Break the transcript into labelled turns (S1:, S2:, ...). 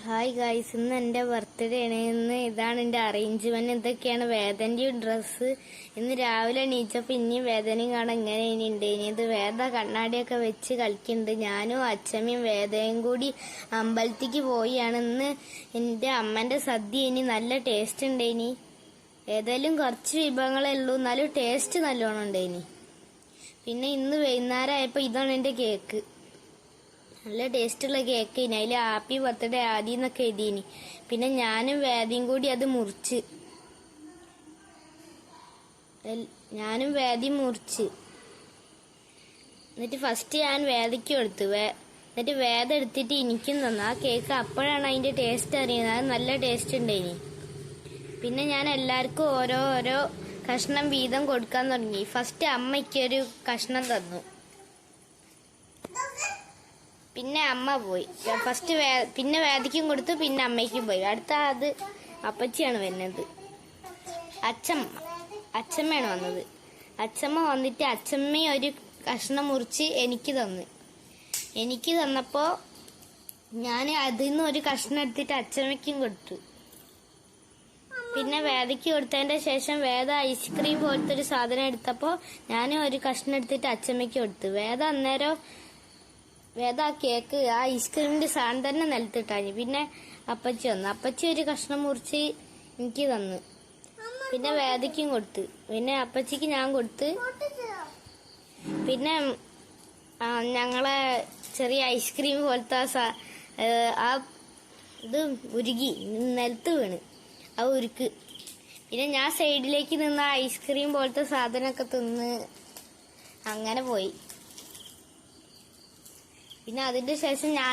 S1: Hi guys, ഇന്ന് എൻ്റെ birthday ആണ്. ഇന്ന് ഇതാണ് എൻ്റെ അറേഞ്ച്മെന്റ്. ഇതൊക്കെയാണ് വേദൻ്റെയും ഡ്രസ്സ്. ഇന്ന് രാവിലെ എണീച്ചപ്പോൾ ഇനിയും വേദനയും കാണാൻ ഇങ്ങനെ ഇനി ഉണ്ട്. ഇനി ഇത് വേദ കണ്ണാടിയൊക്കെ വെച്ച് കളിക്കുന്നുണ്ട്. ഞാനും അച്ഛമ്മയും വേദയും കൂടി അമ്പലത്തേക്ക് പോയാണ്. ഇന്ന് എൻ്റെ അമ്മൻ്റെ സദ്യ ഇനി നല്ല ടേസ്റ്റ് ഉണ്ട്. ഇനി ഏതായാലും കുറച്ച് വിഭവങ്ങളേ ഉള്ളൂ, എന്നാലും ടേസ്റ്റ് നല്ലോണം ഉണ്ട്. ഇനി പിന്നെ ഇന്ന് വൈകുന്നേരം ആയപ്പോൾ ഇതാണ് എൻ്റെ കേക്ക്. നല്ല ടേസ്റ്റുള്ള കേക്ക്. ഇനി അതിൽ ഹാപ്പി ബർത്ത്ഡേ ആദ്യം എന്നൊക്കെ എഴുതിയിനി. പിന്നെ ഞാനും വേദിയും കൂടി അത് മുറിച്ച് എന്നിട്ട് ഫസ്റ്റ് ഞാൻ വേദയ്ക്ക് കൊടുത്തു. എന്നിട്ട് വേദ എടുത്തിട്ട് എനിക്കും തന്നു. ആ കേക്ക് അപ്പോഴാണ് അതിന്റെ ടേസ്റ്റ് അറിയുന്നത്. അത് നല്ല ടേസ്റ്റ് ഉണ്ടായിനി. പിന്നെ ഞാൻ എല്ലാവർക്കും ഓരോ കഷ്ണം വീതം കൊടുക്കാൻ തുടങ്ങി. ഫസ്റ്റ് അമ്മയ്ക്കൊരു കഷ്ണം തന്നു. പിന്നെ അമ്മ പോയി. ഫസ്റ്റ് പിന്നെ വേദിക്കും കൊടുത്തു, പിന്നെ അമ്മയ്ക്കും പോയി. അടുത്ത അത് അപ്പച്ചിയാണ് വരുന്നത്. അച്ഛമ്മയാണ് വന്നത്. അച്ഛമ്മ വന്നിട്ട് അച്ഛമ്മയും ഒരു കഷ്ണം മുറിച്ച് എനിക്ക് തന്നപ്പോ ഞാൻ അതിൽ നിന്ന് ഒരു കഷ്ണം എടുത്തിട്ട് അച്ഛമ്മയ്ക്കും കൊടുത്തു. പിന്നെ വേദയ്ക്ക് കൊടുത്തതിന്റെ ശേഷം വേദ ഐസ്ക്രീം പോലത്തെ ഒരു സാധനം എടുത്തപ്പോ ഞാനും ഒരു കഷ്ണം എടുത്തിട്ട് അച്ഛമ്മയ്ക്ക് കൊടുത്തു. വേദ ആ കേക്ക് ആ ഐസ്ക്രീമിന്റെ സാധനം തന്നെ നിലത്തിട്ടാഞ്ഞു. പിന്നെ അപ്പച്ചി വന്നു. അപ്പച്ചി ഒരു കഷ്ണം മുറിച്ച് എനിക്ക് തന്നു. പിന്നെ വേദയ്ക്കും കൊടുത്ത്. പിന്നെ അപ്പച്ചിക്ക് ഞാൻ കൊടുത്ത്. പിന്നെ ഞങ്ങളെ ചെറിയ ഐസ്ക്രീം പോലത്തെ ആ ഇത് ഉരുകി നിലത്ത് വീണ് ആ ഉരുക്ക്. പിന്നെ ഞാൻ സൈഡിലേക്ക് നിന്ന് ഐസ്ക്രീം പോലത്തെ സാധനമൊക്കെ തിന്ന് അങ്ങനെ പോയി. പിന്നെ അതിന്റെ ശേഷം ഞാൻ